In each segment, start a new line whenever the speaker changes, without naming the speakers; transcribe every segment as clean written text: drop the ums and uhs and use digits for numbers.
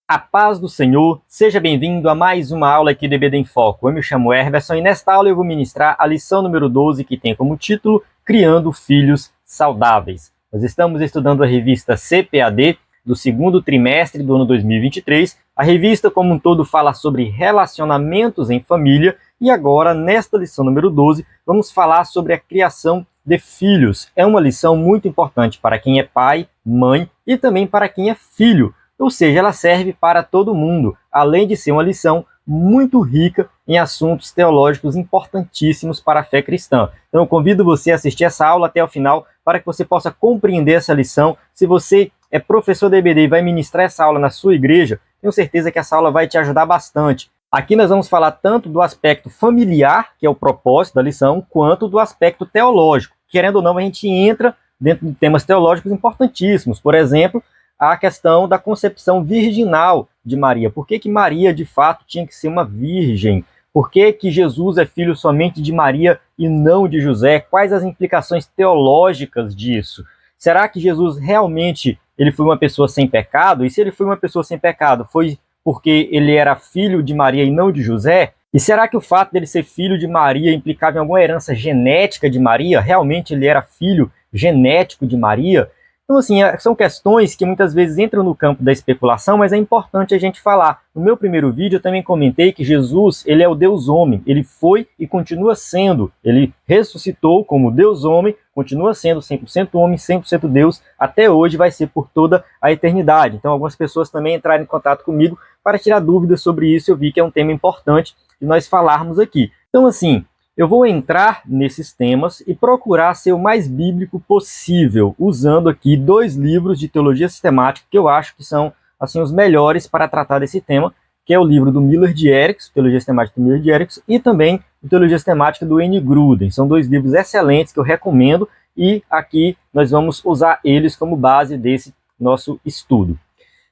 A paz do Senhor, seja bem-vindo a mais uma aula aqui do EBD em Foco. Eu me chamo Herberson e nesta aula eu vou ministrar a lição número 12, que tem como título Criando Filhos Saudáveis. Nós estamos estudando a revista CPAD do segundo trimestre do ano 2023. A revista como um todo fala sobre relacionamentos em família e agora, nesta lição número 12, vamos falar sobre a criação de filhos. É uma lição muito importante para quem é pai, mãe e também para quem é filho. Ou seja, ela serve para todo mundo, além de ser uma lição muito rica em assuntos teológicos importantíssimos para a fé cristã. Então eu convido você a assistir essa aula até o final para que você possa compreender essa lição. Se você é professor da EBD e vai ministrar essa aula na sua igreja, tenho certeza que essa aula vai te ajudar bastante. Aqui nós vamos falar tanto do aspecto familiar, que é o propósito da lição, quanto do aspecto teológico. Querendo ou não, a gente entra dentro de temas teológicos importantíssimos. Por exemplo, a questão da concepção virginal de Maria. Por que Maria, de fato, tinha que ser uma virgem? Por que Jesus é filho somente de Maria e não de José? Quais as implicações teológicas disso? Será que Jesus realmente ele foi uma pessoa sem pecado? E se ele foi uma pessoa sem pecado, foi porque ele era filho de Maria e não de José? E será que o fato dele ser filho de Maria implicava em alguma herança genética de Maria? Realmente ele era filho genético de Maria? Então, assim, são questões que muitas vezes entram no campo da especulação, mas é importante a gente falar. No meu primeiro vídeo eu também comentei que Jesus, ele é o Deus homem, ele foi e continua sendo, ele ressuscitou como Deus homem, continua sendo 100% homem, 100% Deus, até hoje vai ser por toda a eternidade. Então algumas pessoas também entraram em contato comigo para tirar dúvidas sobre isso, eu vi que é um tema importante de nós falarmos aqui. Então, assim, eu vou entrar nesses temas e procurar ser o mais bíblico possível, usando aqui dois livros de teologia sistemática que eu acho que são assim os melhores para tratar desse tema, que é o livro do Miller de Erickson, Teologia Sistemática do Miller de Erickson, e também o Teologia Sistemática do N. Gruden. São dois livros excelentes que eu recomendo e aqui nós vamos usar eles como base desse nosso estudo.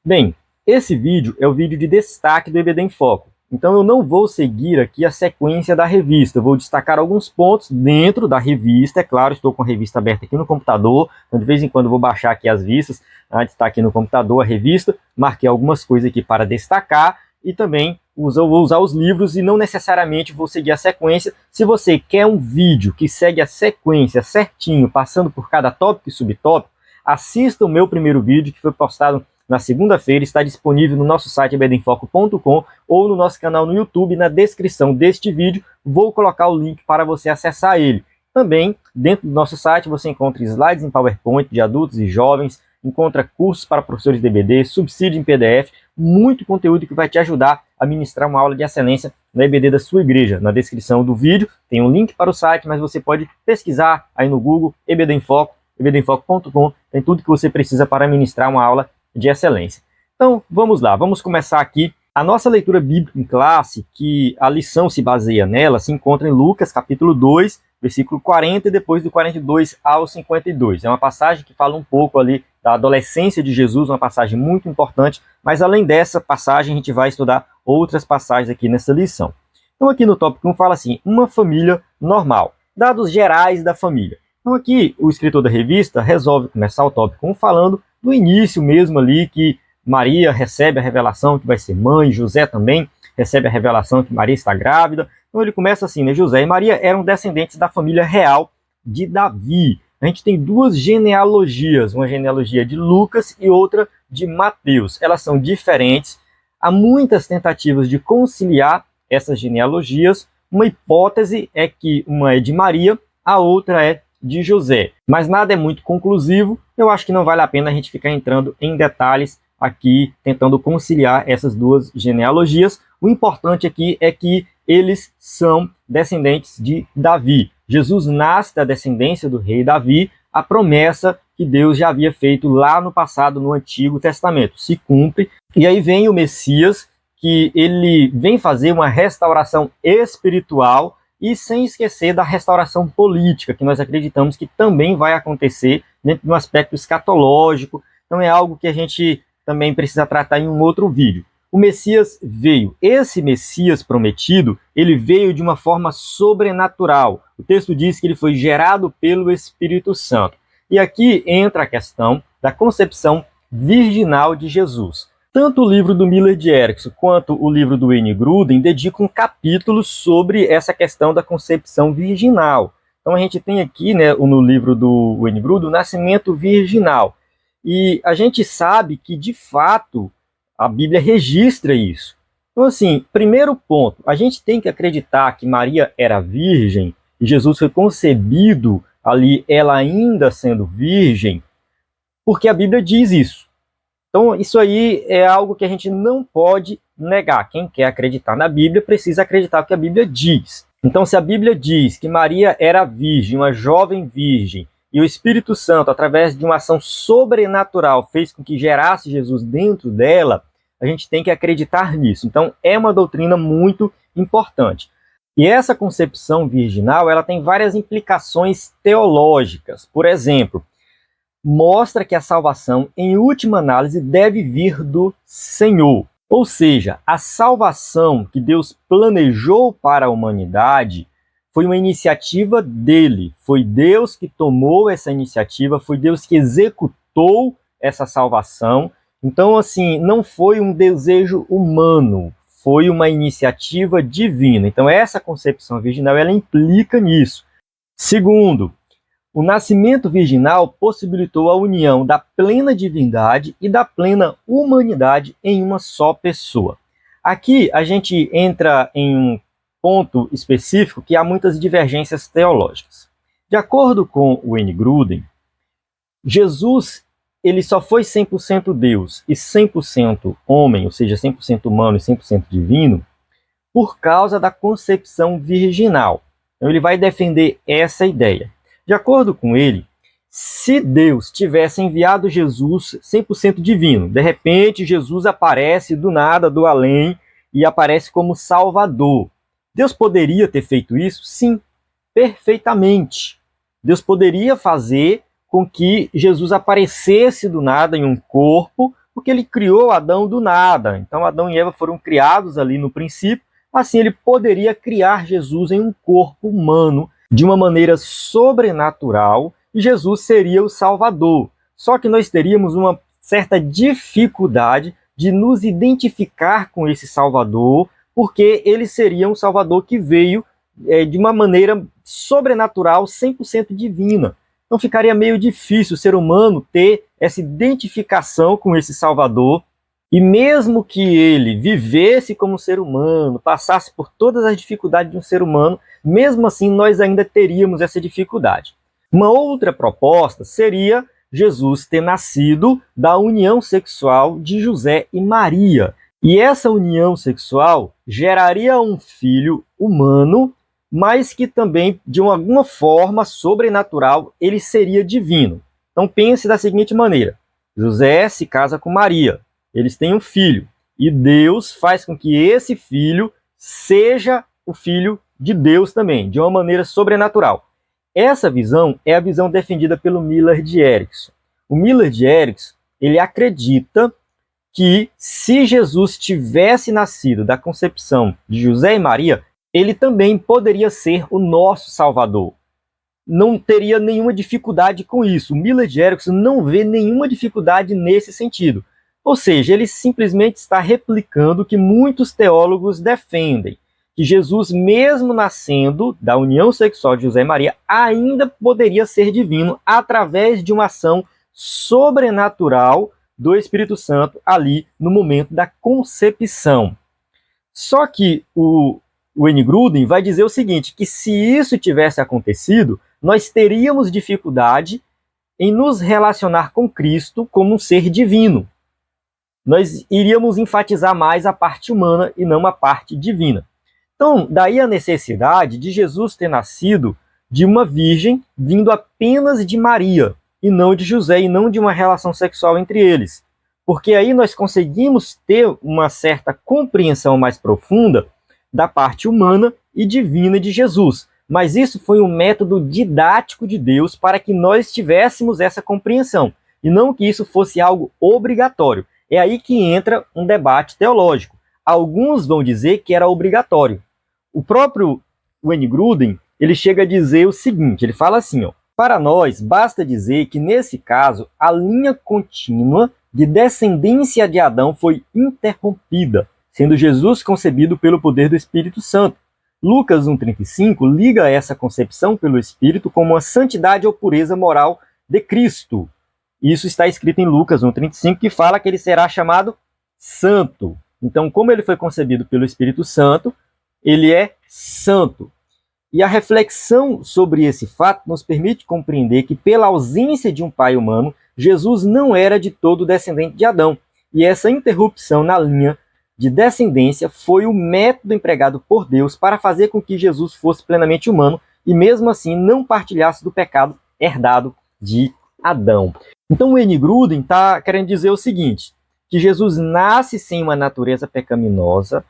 Bem, esse vídeo é o vídeo de destaque do EBD em Foco. Então eu não vou seguir aqui a sequência da revista, eu vou destacar alguns pontos dentro da revista. É claro, estou com a revista aberta aqui no computador, então de vez em quando eu vou baixar aqui as vistas, está aqui no computador a revista, marquei algumas coisas aqui para destacar e também vou usar os livros e não necessariamente vou seguir a sequência. Se você quer um vídeo que segue a sequência certinho, passando por cada tópico e subtópico, assista o meu primeiro vídeo que foi postado na segunda-feira, está disponível no nosso site ebedemfoco.com ou no nosso canal no YouTube. Na descrição deste vídeo vou colocar o link para você acessar ele. Também, dentro do nosso site, você encontra slides em PowerPoint de adultos e jovens, encontra cursos para professores de EBD, subsídio em PDF, muito conteúdo que vai te ajudar a ministrar uma aula de excelência na EBD da sua igreja. Na descrição do vídeo tem um link para o site, mas você pode pesquisar aí no Google EBD em Foco, ebedemfoco.com, tem tudo que você precisa para ministrar uma aula de excelência. Então, vamos lá, vamos começar aqui. A nossa leitura bíblica em classe, que a lição se baseia nela, se encontra em Lucas, capítulo 2, versículo 40 e depois do 42 ao 52. É uma passagem que fala um pouco ali da adolescência de Jesus, uma passagem muito importante, mas além dessa passagem, a gente vai estudar outras passagens aqui nessa lição. Então, aqui no tópico 1 fala assim, uma família normal, dados gerais da família. Então, aqui o escritor da revista resolve começar o tópico 1 falando do início mesmo ali, que Maria recebe a revelação que vai ser mãe, José também recebe a revelação que Maria está grávida. Então ele começa assim, né? José e Maria eram descendentes da família real de Davi. A gente tem duas genealogias, uma genealogia de Lucas e outra de Mateus. Elas são diferentes, há muitas tentativas de conciliar essas genealogias. Uma hipótese é que uma é de Maria, a outra é de José, mas nada é muito conclusivo. Eu acho que não vale a pena a gente ficar entrando em detalhes aqui, tentando conciliar essas duas genealogias. O importante aqui é que eles são descendentes de Davi. Jesus nasce da descendência do rei Davi, a promessa que Deus já havia feito lá no passado, no Antigo Testamento, se cumpre. E aí vem o Messias, que ele vem fazer uma restauração espiritual, e sem esquecer da restauração política, que nós acreditamos que também vai acontecer dentro de um aspecto escatológico. Então é algo que a gente também precisa tratar em um outro vídeo. O Messias veio. Esse Messias prometido, ele veio de uma forma sobrenatural. O texto diz que ele foi gerado pelo Espírito Santo. E aqui entra a questão da concepção virginal de Jesus. Tanto o livro do Millard de Erickson quanto o livro do Wayne Grudem dedicam capítulos sobre essa questão da concepção virginal. Então a gente tem aqui, né, no livro do Wayne Grudem, o nascimento virginal. E a gente sabe que, de fato, a Bíblia registra isso. Então, assim, primeiro ponto, a gente tem que acreditar que Maria era virgem e Jesus foi concebido ali, ela ainda sendo virgem, porque a Bíblia diz isso. Então, isso aí é algo que a gente não pode negar. Quem quer acreditar na Bíblia precisa acreditar o que a Bíblia diz. Então, se a Bíblia diz que Maria era virgem, uma jovem virgem, e o Espírito Santo, através de uma ação sobrenatural, fez com que gerasse Jesus dentro dela, a gente tem que acreditar nisso. Então, é uma doutrina muito importante. E essa concepção virginal, ela tem várias implicações teológicas. Por exemplo, mostra que a salvação, em última análise, deve vir do Senhor. Ou seja, a salvação que Deus planejou para a humanidade foi uma iniciativa dele. Foi Deus que tomou essa iniciativa, foi Deus que executou essa salvação. Então, assim, não foi um desejo humano, foi uma iniciativa divina. Então, essa concepção virginal, ela implica nisso. Segundo, o nascimento virginal possibilitou a união da plena divindade e da plena humanidade em uma só pessoa. Aqui a gente entra em um ponto específico que há muitas divergências teológicas. De acordo com Wayne Grudem, Jesus ele só foi 100% Deus e 100% homem, ou seja, 100% humano e 100% divino, por causa da concepção virginal. Então ele vai defender essa ideia. De acordo com ele, se Deus tivesse enviado Jesus 100% divino, de repente Jesus aparece do nada, do além, e aparece como Salvador. Deus poderia ter feito isso? Sim, perfeitamente. Deus poderia fazer com que Jesus aparecesse do nada em um corpo, porque ele criou Adão do nada. Então Adão e Eva foram criados ali no princípio, assim ele poderia criar Jesus em um corpo humano, de uma maneira sobrenatural, e Jesus seria o Salvador. Só que nós teríamos uma certa dificuldade de nos identificar com esse Salvador, porque ele seria um Salvador que veio de uma maneira sobrenatural, 100% divina. Então ficaria meio difícil o ser humano ter essa identificação com esse Salvador, e mesmo que ele vivesse como ser humano, passasse por todas as dificuldades de um ser humano, mesmo assim nós ainda teríamos essa dificuldade. Uma outra proposta seria Jesus ter nascido da união sexual de José e Maria. E essa união sexual geraria um filho humano, mas que também, de alguma forma sobrenatural, ele seria divino. Então pense da seguinte maneira: José se casa com Maria, eles têm um filho, e Deus faz com que esse filho seja o filho de Deus também, de uma maneira sobrenatural. Essa visão é a visão defendida pelo Millard de Erickson. O Millard de Erickson, ele acredita que se Jesus tivesse nascido da concepção de José e Maria, ele também poderia ser o nosso Salvador. Não teria nenhuma dificuldade com isso. O Millard de Erickson não vê nenhuma dificuldade nesse sentido. Ou seja, ele simplesmente está replicando o que muitos teólogos defendem, que Jesus, mesmo nascendo da união sexual de José e Maria, ainda poderia ser divino através de uma ação sobrenatural do Espírito Santo ali no momento da concepção. Só que o Wayne Grudem vai dizer o seguinte, que se isso tivesse acontecido, nós teríamos dificuldade em nos relacionar com Cristo como um ser divino. Nós iríamos enfatizar mais a parte humana e não a parte divina. Então, daí a necessidade de Jesus ter nascido de uma virgem vindo apenas de Maria, e não de José, e não de uma relação sexual entre eles. Porque aí nós conseguimos ter uma certa compreensão mais profunda da parte humana e divina de Jesus. Mas isso foi um método didático de Deus para que nós tivéssemos essa compreensão, e não que isso fosse algo obrigatório. É aí que entra um debate teológico. Alguns vão dizer que era obrigatório. O próprio Wayne Grudem, ele chega a dizer o seguinte, ele fala assim, ó, Para nós, basta dizer que, nesse caso, a linha contínua de descendência de Adão foi interrompida, sendo Jesus concebido pelo poder do Espírito Santo. Lucas 1,35 liga essa concepção pelo Espírito como uma santidade ou pureza moral de Cristo. Isso está escrito em Lucas 1,35, que fala que ele será chamado santo. Então, como ele foi concebido pelo Espírito Santo, ele é santo. E a reflexão sobre esse fato nos permite compreender que, pela ausência de um pai humano, Jesus não era de todo descendente de Adão. E essa interrupção na linha de descendência foi o método empregado por Deus para fazer com que Jesus fosse plenamente humano e, mesmo assim, não partilhasse do pecado herdado de Adão. Então, o Wayne Grudem está querendo dizer o seguinte, que Jesus nasce sem uma natureza pecaminosa,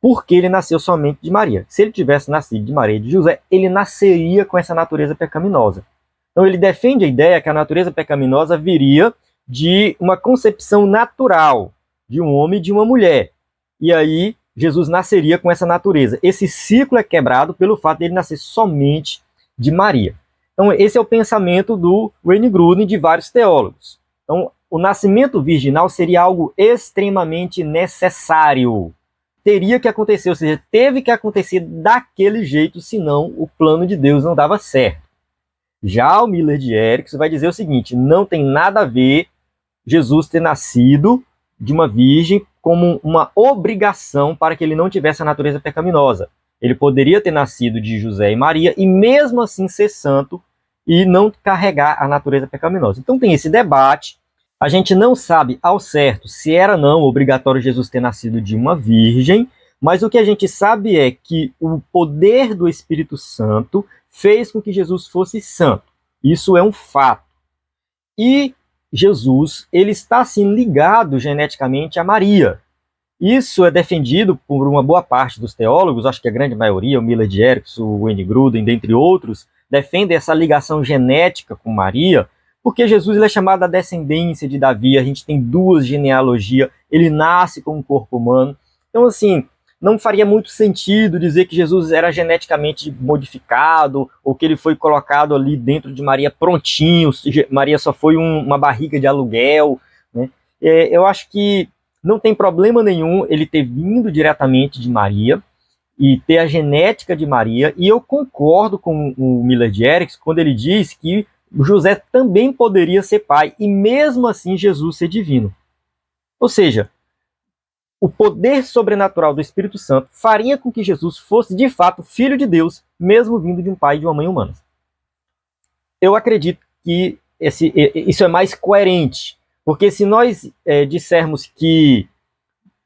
porque ele nasceu somente de Maria. Se ele tivesse nascido de Maria e de José, ele nasceria com essa natureza pecaminosa. Então ele defende a ideia que a natureza pecaminosa viria de uma concepção natural de um homem e de uma mulher. E aí Jesus nasceria com essa natureza. Esse ciclo é quebrado pelo fato de ele nascer somente de Maria. Então esse é o pensamento do Wayne Grudem e de vários teólogos. Então o nascimento virginal seria algo extremamente necessário. Teria que acontecer, ou seja, teve que acontecer daquele jeito, senão o plano de Deus não dava certo. Já o Miller de Erickson vai dizer o seguinte, não tem nada a ver Jesus ter nascido de uma virgem como uma obrigação para que ele não tivesse a natureza pecaminosa. Ele poderia ter nascido de José e Maria e mesmo assim ser santo e não carregar a natureza pecaminosa. Então tem esse debate. A gente não sabe ao certo se era não obrigatório Jesus ter nascido de uma virgem, mas o que a gente sabe é que o poder do Espírito Santo fez com que Jesus fosse santo. Isso é um fato. E Jesus, ele está assim ligado geneticamente a Maria. Isso é defendido por uma boa parte dos teólogos, acho que a grande maioria, o Miller de Erickson, o Wayne Grudem, dentre outros, defendem essa ligação genética com Maria, porque Jesus ele é chamado da descendência de Davi, a gente tem duas genealogias, ele nasce com um corpo humano. Então, assim, não faria muito sentido dizer que Jesus era geneticamente modificado, ou que ele foi colocado ali dentro de Maria prontinho, Maria só foi uma barriga de aluguel, né? Eu acho que não tem problema nenhum ele ter vindo diretamente de Maria, e ter a genética de Maria, e eu concordo com o Miller de Erickson quando ele diz que José também poderia ser pai, e mesmo assim Jesus ser divino. Ou seja, o poder sobrenatural do Espírito Santo faria com que Jesus fosse de fato filho de Deus, mesmo vindo de um pai e de uma mãe humanas. Eu acredito que isso é mais coerente, porque se nós dissermos que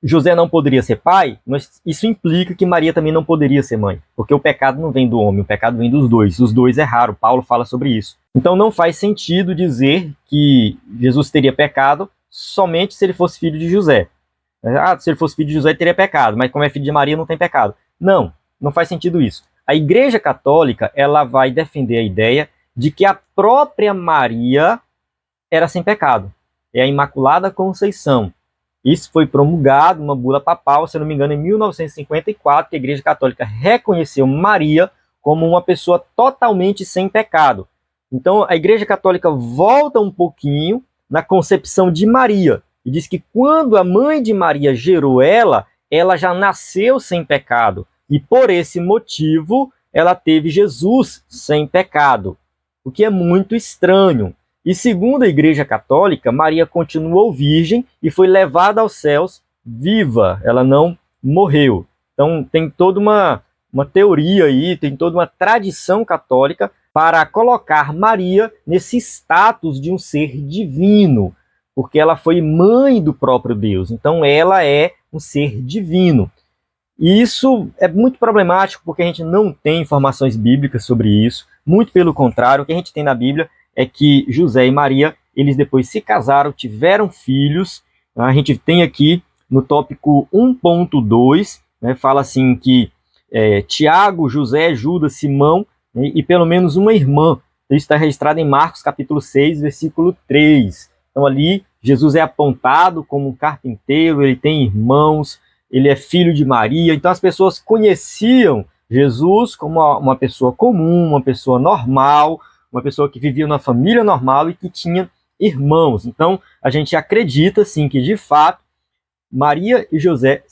José não poderia ser pai, isso implica que Maria também não poderia ser mãe, porque o pecado não vem do homem, o pecado vem dos dois. Os dois erraram, Paulo fala sobre isso. Então não faz sentido dizer que Jesus teria pecado somente se ele fosse filho de José. Se ele fosse filho de José, ele teria pecado, mas como é filho de Maria, não tem pecado. Não faz sentido isso. A Igreja Católica, ela vai defender a ideia de que a própria Maria era sem pecado. É a Imaculada Conceição. Isso foi promulgado, uma bula papal, se não me engano, em 1954, que a Igreja Católica reconheceu Maria como uma pessoa totalmente sem pecado. Então, a Igreja Católica volta um pouquinho na concepção de Maria, e diz que quando a mãe de Maria gerou ela já nasceu sem pecado, e por esse motivo, ela teve Jesus sem pecado, o que é muito estranho. E segundo a Igreja Católica, Maria continuou virgem e foi levada aos céus viva, ela não morreu. Então tem toda uma teoria aí, tem toda uma tradição católica para colocar Maria nesse status de um ser divino, porque ela foi mãe do próprio Deus, então ela é um ser divino. E isso é muito problemático porque a gente não tem informações bíblicas sobre isso, muito pelo contrário, o que a gente tem na Bíblia é que José e Maria, eles depois se casaram, tiveram filhos. A gente tem aqui no tópico 1.2, né, fala assim que Tiago, José, Judas, Simão, né, e pelo menos uma irmã. Isso está registrado em Marcos capítulo 6, versículo 3. Então ali Jesus é apontado como um carpinteiro, ele tem irmãos, ele é filho de Maria. Então as pessoas conheciam Jesus como uma pessoa comum, uma pessoa normal, uma pessoa que vivia numa família normal e que tinha irmãos. Então, a gente acredita, sim, que de fato Maria e José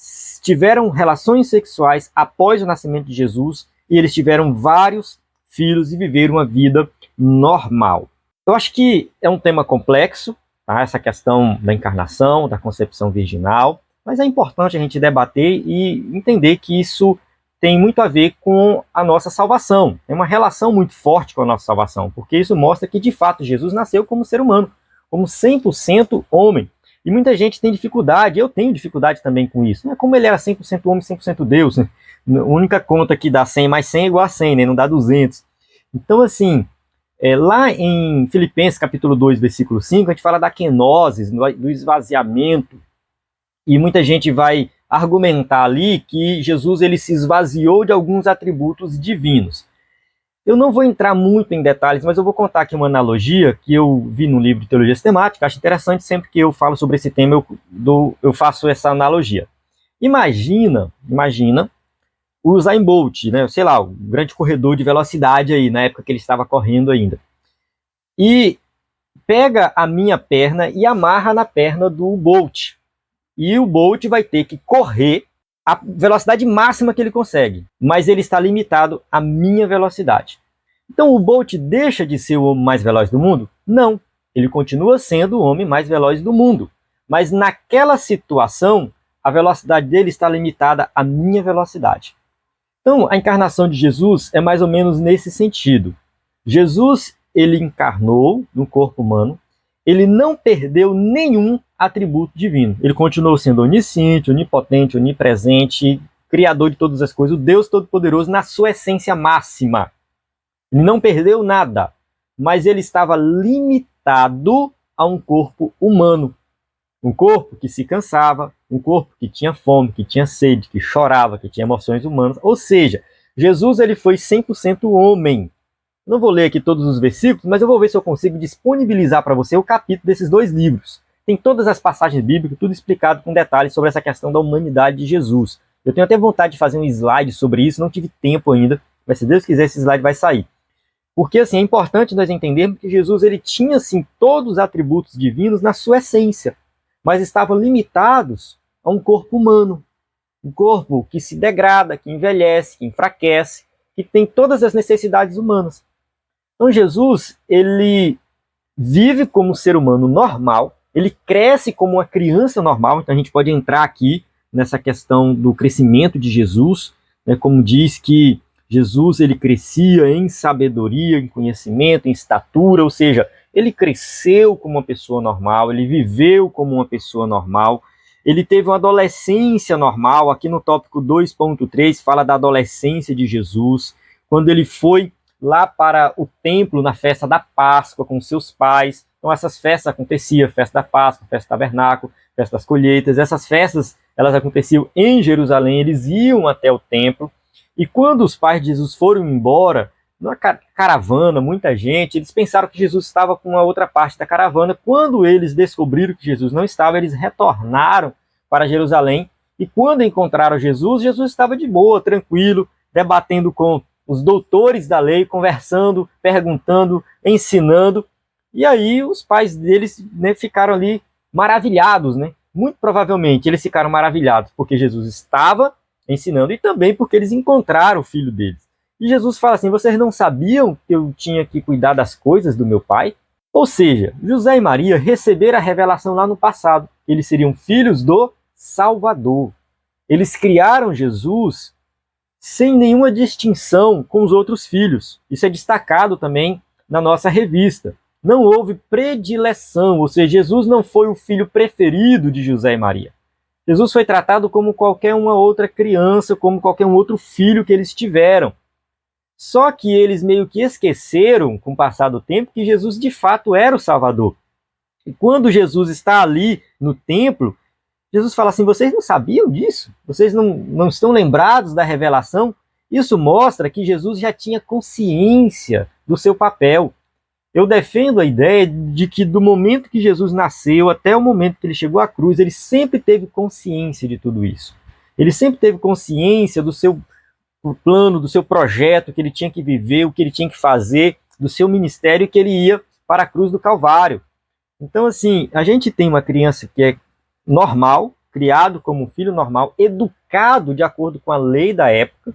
tiveram relações sexuais após o nascimento de Jesus e eles tiveram vários filhos e viveram uma vida normal. Eu acho que é um tema complexo, tá? Essa questão da encarnação, da concepção virginal, mas é importante a gente debater e entender que isso tem muito a ver com a nossa salvação. Tem uma relação muito forte com a nossa salvação, porque isso mostra que, de fato, Jesus nasceu como ser humano, como 100% homem. E muita gente tem dificuldade, eu tenho dificuldade também com isso. Não é como ele era 100% homem, 100% Deus, né? A única conta que dá 100 mais 100 é igual a 100, né? Não dá 200. Então, assim, lá em Filipenses capítulo 2, versículo 5, a gente fala da kenosis, do esvaziamento, e muita gente vai argumentar ali que Jesus ele se esvaziou de alguns atributos divinos. Eu não vou entrar muito em detalhes, mas eu vou contar aqui uma analogia que eu vi no livro de Teologia Sistemática. Acho interessante, sempre que eu falo sobre esse tema, eu faço essa analogia. Imagina o Usain Bolt, né? Sei lá, o grande corredor de velocidade aí, na época que ele estava correndo ainda. E pega a minha perna e amarra na perna do Bolt. E o Bolt vai ter que correr a velocidade máxima que ele consegue, mas ele está limitado à minha velocidade. Então o Bolt deixa de ser o homem mais veloz do mundo? Não, ele continua sendo o homem mais veloz do mundo, mas naquela situação a velocidade dele está limitada à minha velocidade. Então a encarnação de Jesus é mais ou menos nesse sentido. Jesus ele encarnou no corpo humano, ele não perdeu nenhum atributo divino. Ele continuou sendo onisciente, onipotente, onipresente, criador de todas as coisas, o Deus Todo-Poderoso na sua essência máxima. Ele não perdeu nada, mas ele estava limitado a um corpo humano. Um corpo que se cansava, um corpo que tinha fome, que tinha sede, que chorava, que tinha emoções humanas. Ou seja, Jesus ele foi 100% homem. Não vou ler aqui todos os versículos, mas eu vou ver se eu consigo disponibilizar para você o capítulo desses dois livros. Tem todas as passagens bíblicas, tudo explicado com detalhes sobre essa questão da humanidade de Jesus. Eu tenho até vontade de fazer um slide sobre isso, não tive tempo ainda, mas se Deus quiser esse slide vai sair. Porque assim, é importante nós entendermos que Jesus ele tinha assim, todos os atributos divinos na sua essência, mas estavam limitados a um corpo humano. Um corpo que se degrada, que envelhece, que enfraquece, que tem todas as necessidades humanas. Então Jesus, ele vive como um ser humano normal, ele cresce como uma criança normal, então a gente pode entrar aqui nessa questão do crescimento de Jesus, né, como diz que Jesus ele crescia em sabedoria, em conhecimento, em estatura, ou seja, ele cresceu como uma pessoa normal, ele viveu como uma pessoa normal, ele teve uma adolescência normal, aqui no tópico 2.3 fala da adolescência de Jesus, quando ele foi lá para o templo na festa da Páscoa com seus pais. Então essas festas aconteciam, festa da Páscoa, festa do tabernáculo, festa das colheitas, essas festas elas aconteciam em Jerusalém, eles iam até o templo, e quando os pais de Jesus foram embora, numa caravana, muita gente, eles pensaram que Jesus estava com a outra parte da caravana. Quando eles descobriram que Jesus não estava, eles retornaram para Jerusalém, e quando encontraram Jesus, Jesus estava de boa, tranquilo, debatendo com os doutores da lei, conversando, perguntando, ensinando, e aí os pais deles, né, ficaram ali maravilhados, né? Muito provavelmente eles ficaram maravilhados porque Jesus estava ensinando e também porque eles encontraram o filho deles. E Jesus fala assim, vocês não sabiam que eu tinha que cuidar das coisas do meu pai? Ou seja, José e Maria receberam a revelação lá no passado, que eles seriam filhos do Salvador. Eles criaram Jesus sem nenhuma distinção com os outros filhos. Isso é destacado também na nossa revista. Não houve predileção, ou seja, Jesus não foi o filho preferido de José e Maria. Jesus foi tratado como qualquer uma outra criança, como qualquer um outro filho que eles tiveram. Só que eles meio que esqueceram, com o passar do tempo, que Jesus de fato era o Salvador. E quando Jesus está ali no templo, Jesus fala assim, vocês não sabiam disso? Vocês não estão lembrados da revelação? Isso mostra que Jesus já tinha consciência do seu papel. Eu defendo a ideia de que do momento que Jesus nasceu até o momento que ele chegou à cruz, ele sempre teve consciência de tudo isso. Ele sempre teve consciência do seu plano, do seu projeto, que ele tinha que viver, o que ele tinha que fazer, do seu ministério que ele ia para a cruz do Calvário. Então, assim, a gente tem uma criança que é normal, criado como um filho normal, educado de acordo com a lei da época.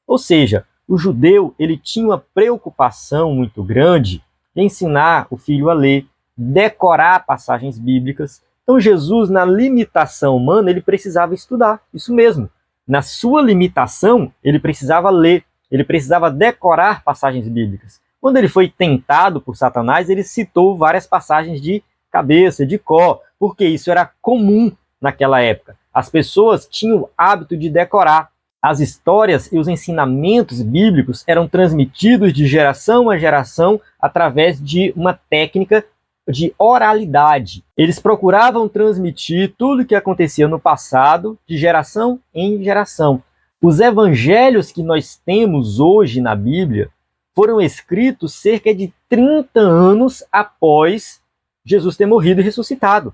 Ou seja, o judeu ele tinha uma preocupação muito grande em ensinar o filho a ler, decorar passagens bíblicas. Então Jesus, na limitação humana, ele precisava estudar, isso mesmo. Na sua limitação, ele precisava ler, ele precisava decorar passagens bíblicas. Quando ele foi tentado por Satanás, ele citou várias passagens de cabeça, de cor, porque isso era comum naquela época. As pessoas tinham o hábito de decorar. As histórias e os ensinamentos bíblicos eram transmitidos de geração a geração através de uma técnica de oralidade. Eles procuravam transmitir tudo o que acontecia no passado de geração em geração. Os evangelhos que nós temos hoje na Bíblia foram escritos cerca de 30 anos após Jesus ter morrido e ressuscitado.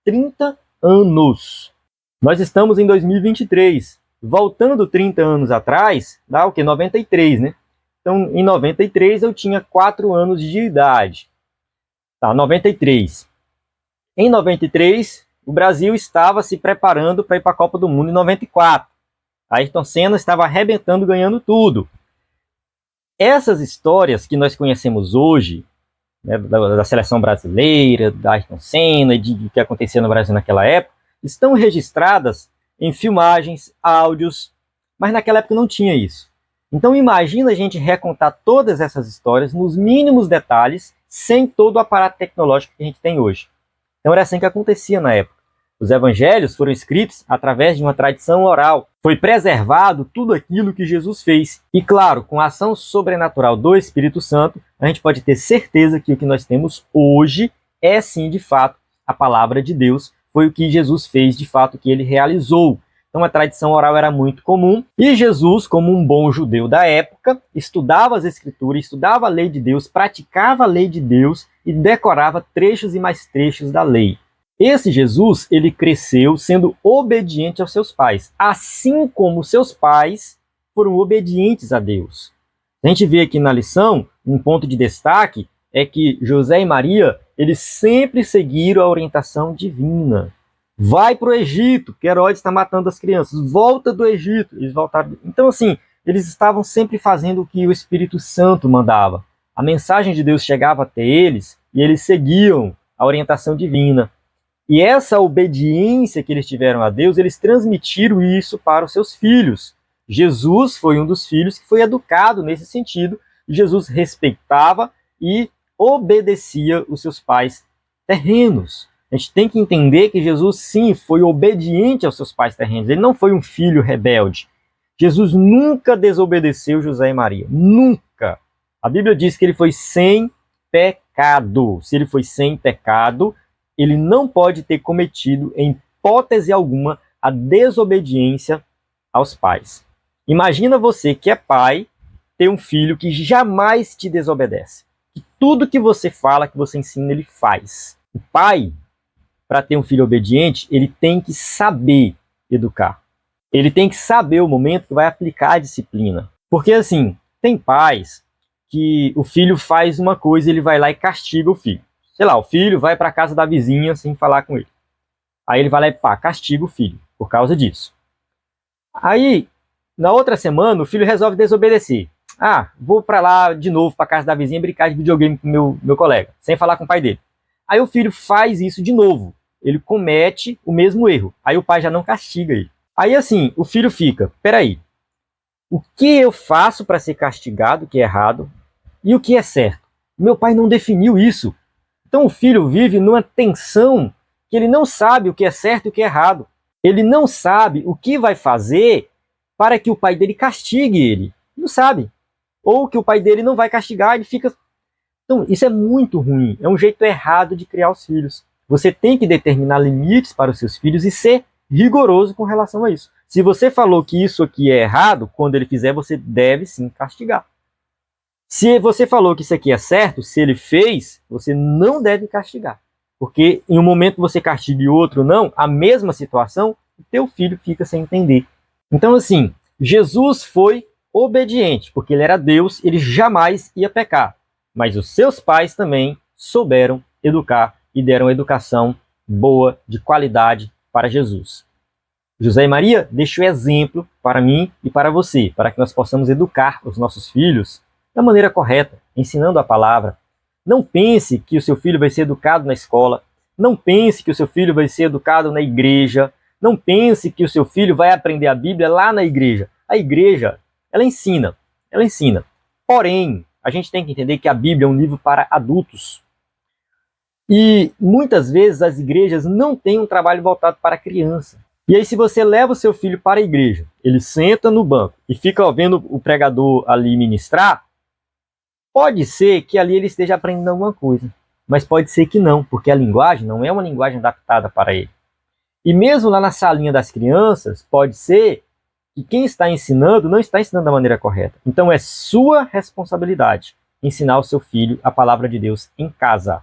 30 anos. Nós estamos em 2023. Voltando 30 anos atrás, dá o quê? 93, né? Então, em 93 eu tinha 4 anos de idade. Tá, 93. Em 93, o Brasil estava se preparando para ir para a Copa do Mundo em 94. Ayrton Senna estava arrebentando, ganhando tudo. Essas histórias que nós conhecemos hoje, né, da seleção brasileira, da Ayrton Senna e do que acontecia no Brasil naquela época, estão registradas em filmagens, áudios, mas naquela época não tinha isso. Então imagina a gente recontar todas essas histórias nos mínimos detalhes, sem todo o aparato tecnológico que a gente tem hoje. Então era assim que acontecia na época. Os evangelhos foram escritos através de uma tradição oral. Foi preservado tudo aquilo que Jesus fez. E claro, com a ação sobrenatural do Espírito Santo, a gente pode ter certeza que o que nós temos hoje é sim, de fato, a palavra de Deus. Foi o que Jesus fez, de fato, que ele realizou. Então a tradição oral era muito comum. E Jesus, como um bom judeu da época, estudava as Escrituras, estudava a lei de Deus, praticava a lei de Deus e decorava trechos e mais trechos da lei. Esse Jesus, ele cresceu sendo obediente aos seus pais, assim como seus pais foram obedientes a Deus. A gente vê aqui na lição, um ponto de destaque é que José e Maria, eles sempre seguiram a orientação divina. Vai para o Egito, que Herodes está matando as crianças. Volta do Egito. Eles voltaram. Então, assim, eles estavam sempre fazendo o que o Espírito Santo mandava. A mensagem de Deus chegava até eles e eles seguiam a orientação divina. E essa obediência que eles tiveram a Deus, eles transmitiram isso para os seus filhos. Jesus foi um dos filhos que foi educado nesse sentido. Jesus respeitava e obedecia os seus pais terrenos. A gente tem que entender que Jesus, sim, foi obediente aos seus pais terrenos. Ele não foi um filho rebelde. Jesus nunca desobedeceu José e Maria. Nunca. A Bíblia diz que ele foi sem pecado. Se ele foi sem pecado, ele não pode ter cometido, em hipótese alguma, a desobediência aos pais. Imagina você que é pai, ter um filho que jamais te desobedece. Que tudo que você fala, que você ensina, ele faz. O pai, para ter um filho obediente, ele tem que saber educar. Ele tem que saber o momento que vai aplicar a disciplina. Porque, assim, tem pais que o filho faz uma coisa e ele vai lá e castiga o filho. Sei lá, o filho vai para a casa da vizinha sem falar com ele. Aí ele vai lá e castiga o filho por causa disso. Aí, na outra semana, o filho resolve desobedecer. Ah, vou para lá de novo, para a casa da vizinha, brincar de videogame com meu colega, sem falar com o pai dele. Aí o filho faz isso de novo. Ele comete o mesmo erro. Aí o pai já não castiga ele. Aí assim, o filho fica, peraí, o que eu faço para ser castigado, que é errado, e o que é certo? Meu pai não definiu isso. Então o filho vive numa tensão que ele não sabe o que é certo e o que é errado. Ele não sabe o que vai fazer para que o pai dele castigue ele. Não sabe. Ou que o pai dele não vai castigar, ele fica... Então isso é muito ruim. É um jeito errado de criar os filhos. Você tem que determinar limites para os seus filhos e ser rigoroso com relação a isso. Se você falou que isso aqui é errado, quando ele fizer, você deve sim castigar. Se você falou que isso aqui é certo, se ele fez, você não deve castigar. Porque em um momento você castiga e outro não, a mesma situação, o teu filho fica sem entender. Então assim, Jesus foi obediente, porque ele era Deus, ele jamais ia pecar. mas os seus pais também souberam educar e deram educação boa, de qualidade para Jesus. José e Maria deixam exemplo para mim e para você, para que nós possamos educar os nossos filhos da maneira correta, ensinando a palavra. Não pense que o seu filho vai ser educado na escola, não pense que o seu filho vai ser educado na igreja, não pense que o seu filho vai aprender a Bíblia lá na igreja. A igreja, ela ensina. Porém, a gente tem que entender que a Bíblia é um livro para adultos. E muitas vezes as igrejas não têm um trabalho voltado para a criança. E aí, se você leva o seu filho para a igreja, ele senta no banco e fica vendo o pregador ali ministrar, pode ser que ali ele esteja aprendendo alguma coisa. Mas pode ser que não, porque a linguagem não é uma linguagem adaptada para ele. E mesmo lá na salinha das crianças, pode ser que quem está ensinando não está ensinando da maneira correta. Então é sua responsabilidade ensinar o seu filho a palavra de Deus em casa.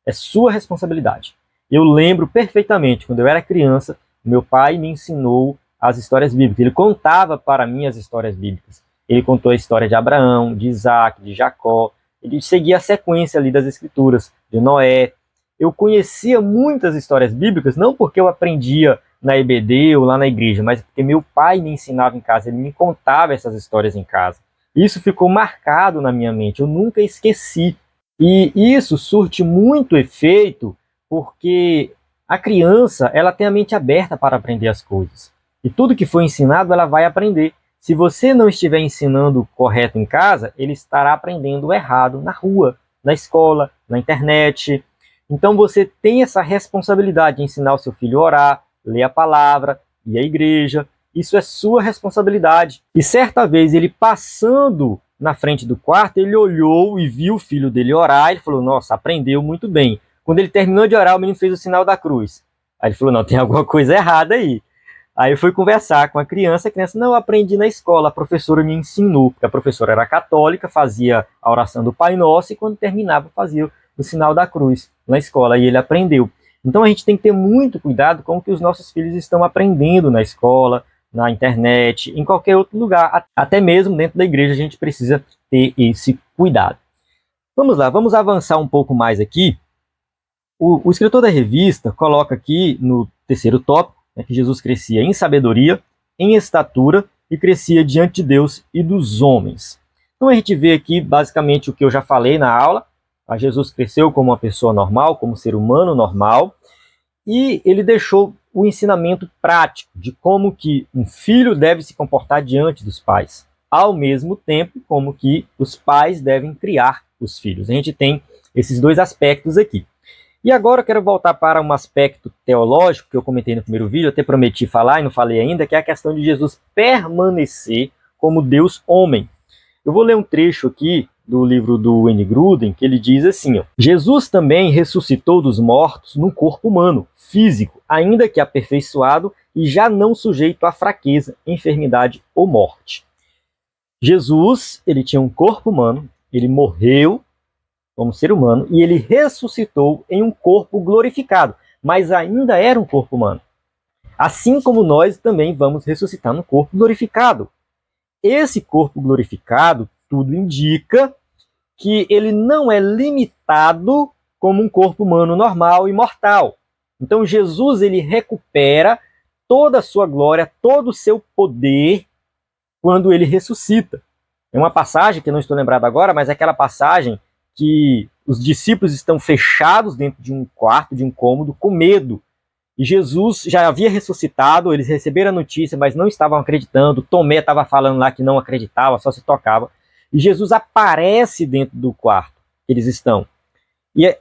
É sua responsabilidade. Eu lembro perfeitamente, quando eu era criança, meu pai me ensinou as histórias bíblicas. Ele contava para mim as histórias bíblicas. Ele contou a história de Abraão, de Isaac, de Jacó. Ele seguia a sequência ali das escrituras, de Noé. Eu conhecia muitas histórias bíblicas, não porque eu aprendia na EBD ou lá na igreja, mas porque meu pai me ensinava em casa, ele me contava essas histórias em casa. Isso ficou marcado na minha mente, eu nunca esqueci. E isso surte muito efeito porque a criança, ela tem a mente aberta para aprender as coisas. E tudo que foi ensinado, ela vai aprender. Se você não estiver ensinando correto em casa, ele estará aprendendo errado na rua, na escola, na internet. Então você tem essa responsabilidade de ensinar o seu filho a orar, ler a palavra, ir à igreja. Isso é sua responsabilidade. E certa vez, ele passando na frente do quarto, ele olhou e viu o filho dele orar. Ele falou, nossa, aprendeu muito bem. Quando ele terminou de orar, o menino fez o sinal da cruz. Aí ele falou, não, tem alguma coisa errada aí. Aí eu fui conversar com a criança não, eu aprendi na escola, a professora me ensinou, porque a professora era católica, fazia a oração do Pai Nosso e quando terminava fazia o sinal da cruz na escola, e ele aprendeu. Então a gente tem que ter muito cuidado com o que os nossos filhos estão aprendendo na escola, na internet, em qualquer outro lugar, até mesmo dentro da igreja a gente precisa ter esse cuidado. Vamos lá, vamos avançar um pouco mais aqui. O escritor da revista coloca aqui no terceiro tópico, que Jesus crescia em sabedoria, em estatura e crescia diante de Deus e dos homens. Então a gente vê aqui basicamente o que eu já falei na aula. Jesus cresceu como uma pessoa normal, como um ser humano normal, e ele deixou o ensinamento prático de como que um filho deve se comportar diante dos pais, ao mesmo tempo como que os pais devem criar os filhos. A gente tem esses dois aspectos aqui. E agora eu quero voltar para um aspecto teológico que eu comentei no primeiro vídeo, eu até prometi falar e não falei ainda, que é a questão de Jesus permanecer como Deus homem. Eu vou ler um trecho aqui do livro do Wayne Grudem, que ele diz assim, ó, Jesus também ressuscitou dos mortos num corpo humano, físico, ainda que aperfeiçoado e já não sujeito à fraqueza, enfermidade ou morte. Jesus, ele tinha um corpo humano, ele morreu como ser humano, e ele ressuscitou em um corpo glorificado, mas ainda era um corpo humano. Assim como nós também vamos ressuscitar no corpo glorificado. Esse corpo glorificado, tudo indica que ele não é limitado como um corpo humano normal e mortal. Então Jesus, ele recupera toda a sua glória, todo o seu poder quando ele ressuscita. É uma passagem que eu não estou lembrado agora, mas é aquela passagem que os discípulos estão fechados dentro de um quarto, de um cômodo, com medo. E Jesus já havia ressuscitado, eles receberam a notícia, mas não estavam acreditando. Tomé estava falando lá que não acreditava, só se tocava. E Jesus aparece dentro do quarto que eles estão. E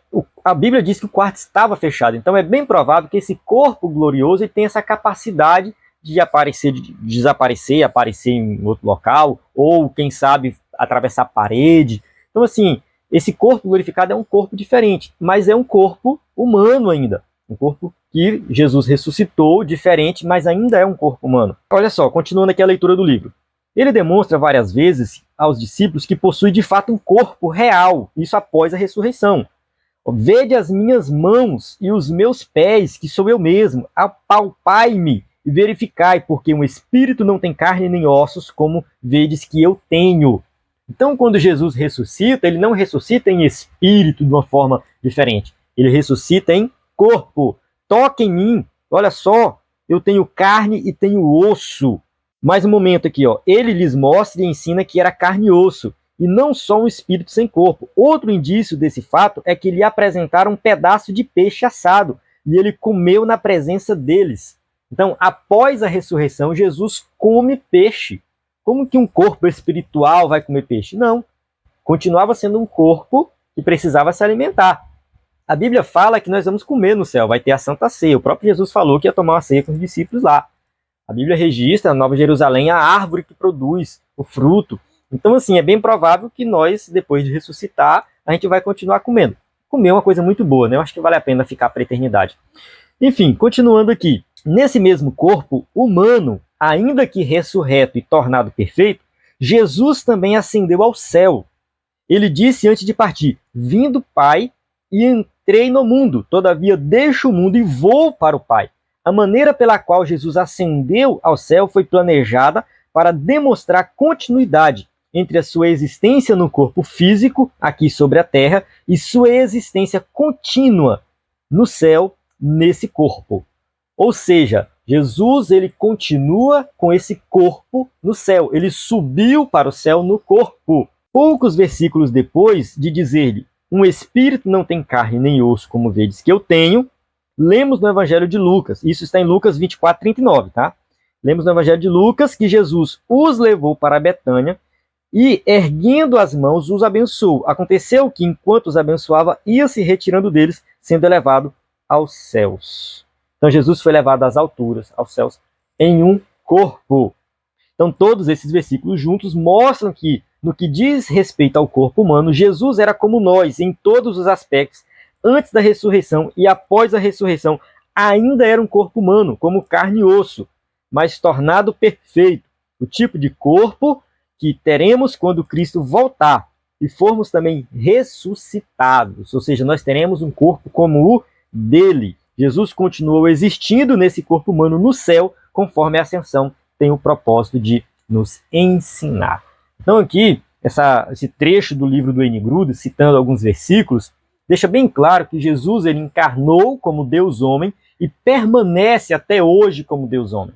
a Bíblia diz que o quarto estava fechado. Então é bem provável que esse corpo glorioso ele tenha essa capacidade de aparecer, de desaparecer, aparecer em outro local, ou quem sabe atravessar a parede. Então assim, esse corpo glorificado é um corpo diferente, mas é um corpo humano ainda. Um corpo que Jesus ressuscitou, diferente, mas ainda é um corpo humano. Olha só, continuando aqui a leitura do livro. Ele demonstra várias vezes aos discípulos que possui de fato um corpo real, isso após a ressurreição. Vede as minhas mãos e os meus pés, que sou eu mesmo. Apalpai-me e verificai, porque um espírito não tem carne nem ossos, como vedes que eu tenho. Então, quando Jesus ressuscita, ele não ressuscita em espírito de uma forma diferente. Ele ressuscita em corpo. Toca em mim. Olha só, eu tenho carne e tenho osso. Mais um momento aqui, ó. Ele lhes mostra e ensina que era carne e osso, e não só um espírito sem corpo. Outro indício desse fato é que lhe apresentaram um pedaço de peixe assado, e ele comeu na presença deles. Então, após a ressurreição, Jesus come peixe. Como que um corpo espiritual vai comer peixe? Não. Continuava sendo um corpo que precisava se alimentar. A Bíblia fala que nós vamos comer no céu, vai ter a Santa Ceia. O próprio Jesus falou que ia tomar uma ceia com os discípulos lá. A Bíblia registra na Nova Jerusalém a árvore que produz o fruto. Então, assim, é bem provável que nós, depois de ressuscitar, a gente vai continuar comendo. Comer é uma coisa muito boa, né? Eu acho que vale a pena ficar para a eternidade. Enfim, continuando aqui. Nesse mesmo corpo humano, ainda que ressurreto e tornado perfeito, Jesus também ascendeu ao céu. Ele disse antes de partir: vim do Pai e entrei no mundo, todavia deixo o mundo e vou para o Pai. A maneira pela qual Jesus ascendeu ao céu foi planejada para demonstrar continuidade entre a sua existência no corpo físico, aqui sobre a terra, e sua existência contínua no céu, nesse corpo. Ou seja, Jesus ele continua com esse corpo no céu. Ele subiu para o céu no corpo. Poucos versículos depois de dizer-lhe: um espírito não tem carne nem osso, como vedes que eu tenho, lemos no Evangelho de Lucas. Isso está em Lucas 24, 39, tá? Lemos no Evangelho de Lucas que Jesus os levou para Betânia e, erguendo as mãos, os abençoou. Aconteceu que, enquanto os abençoava, ia se retirando deles, sendo elevado aos céus. Então Jesus foi levado às alturas, aos céus, em um corpo. Então todos esses versículos juntos mostram que, no que diz respeito ao corpo humano, Jesus era como nós em todos os aspectos. Antes da ressurreição e após a ressurreição, ainda era um corpo humano, como carne e osso, mas tornado perfeito. O tipo de corpo que teremos quando Cristo voltar e formos também ressuscitados. Ou seja, nós teremos um corpo como o dele. Jesus continuou existindo nesse corpo humano no céu, conforme a ascensão tem o propósito de nos ensinar. Então aqui, esse trecho do livro do N. Gruden, citando alguns versículos, deixa bem claro que Jesus ele encarnou como Deus-homem e permanece até hoje como Deus-homem.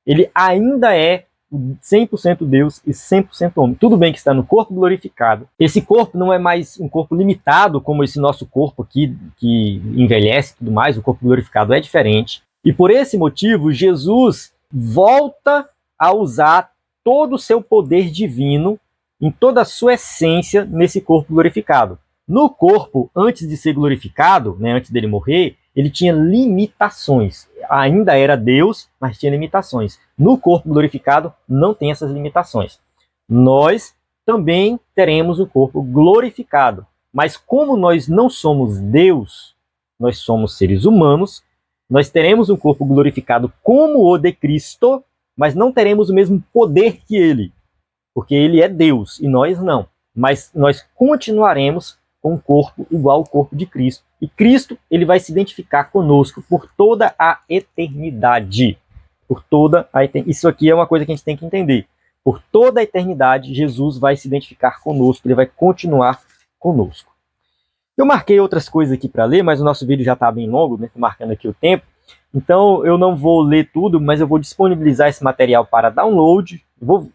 Ele ainda é 100% Deus e 100% homem. Tudo bem que está no corpo glorificado. Esse corpo não é mais um corpo limitado, como esse nosso corpo aqui, que envelhece e tudo mais. O corpo glorificado é diferente. E por esse motivo, Jesus volta a usar todo o seu poder divino, em toda a sua essência, nesse corpo glorificado. No corpo, antes de ser glorificado, né, antes dele morrer, ele tinha limitações. Ainda era Deus, mas tinha limitações. No corpo glorificado, não tem essas limitações. Nós também teremos o corpo glorificado. Mas como nós não somos Deus, nós somos seres humanos, nós teremos um corpo glorificado como o de Cristo, mas não teremos o mesmo poder que ele, porque ele é Deus e nós não. Mas nós continuaremos com um corpo igual ao corpo de Cristo. E Cristo ele vai se identificar conosco por toda a eternidade. Isso aqui é uma coisa que a gente tem que entender. Por toda a eternidade, Jesus vai se identificar conosco, ele vai continuar conosco. Eu marquei outras coisas aqui para ler, mas o nosso vídeo já está bem longo, né? Tô marcando aqui o tempo. Então eu não vou ler tudo, mas eu vou disponibilizar esse material para download.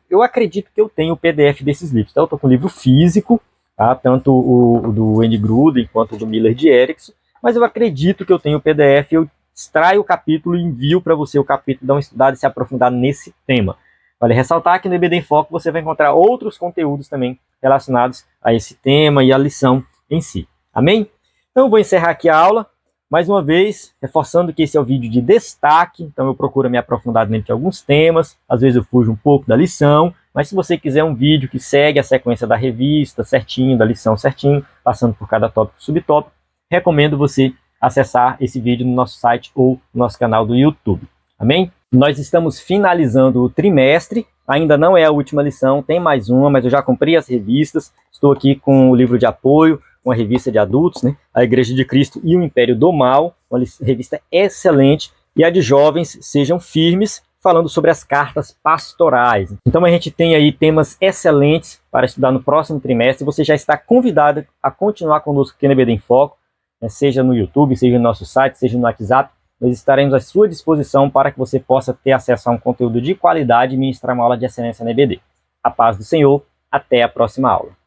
Eu acredito que eu tenho o PDF desses livros. Então eu estou com o livro físico, tá? Tanto o do N. Gruden quanto o do Miller de Erickson, mas eu acredito que eu tenho o PDF, eu extraio o capítulo e envio para você o capítulo, dar uma estudada e se aprofundar nesse tema. Vale ressaltar que no EBD em Foco você vai encontrar outros conteúdos também relacionados a esse tema e a lição em si. Amém? Então eu vou encerrar aqui a aula, mais uma vez, reforçando que esse é o vídeo de destaque, então eu procuro me aprofundar dentro de alguns temas, às vezes eu fujo um pouco da lição, mas se você quiser um vídeo que segue a sequência da revista certinho, da lição certinho, passando por cada tópico e subtópico, recomendo você acessar esse vídeo no nosso site ou no nosso canal do YouTube. Amém? Nós estamos finalizando o trimestre, ainda não é a última lição, tem mais uma, mas eu já comprei as revistas, estou aqui com o livro de apoio, uma revista de adultos, né? A Igreja de Cristo e o Império do Mal, uma revista excelente, e a de jovens, Sejam Firmes, falando sobre as cartas pastorais. Então a gente tem aí temas excelentes para estudar no próximo trimestre. Você já está convidado a continuar conosco aqui na EBD em Foco, né, seja no YouTube, seja no nosso site, seja no WhatsApp. Nós estaremos à sua disposição para que você possa ter acesso a um conteúdo de qualidade e ministrar uma aula de excelência na EBD. A paz do Senhor, até a próxima aula.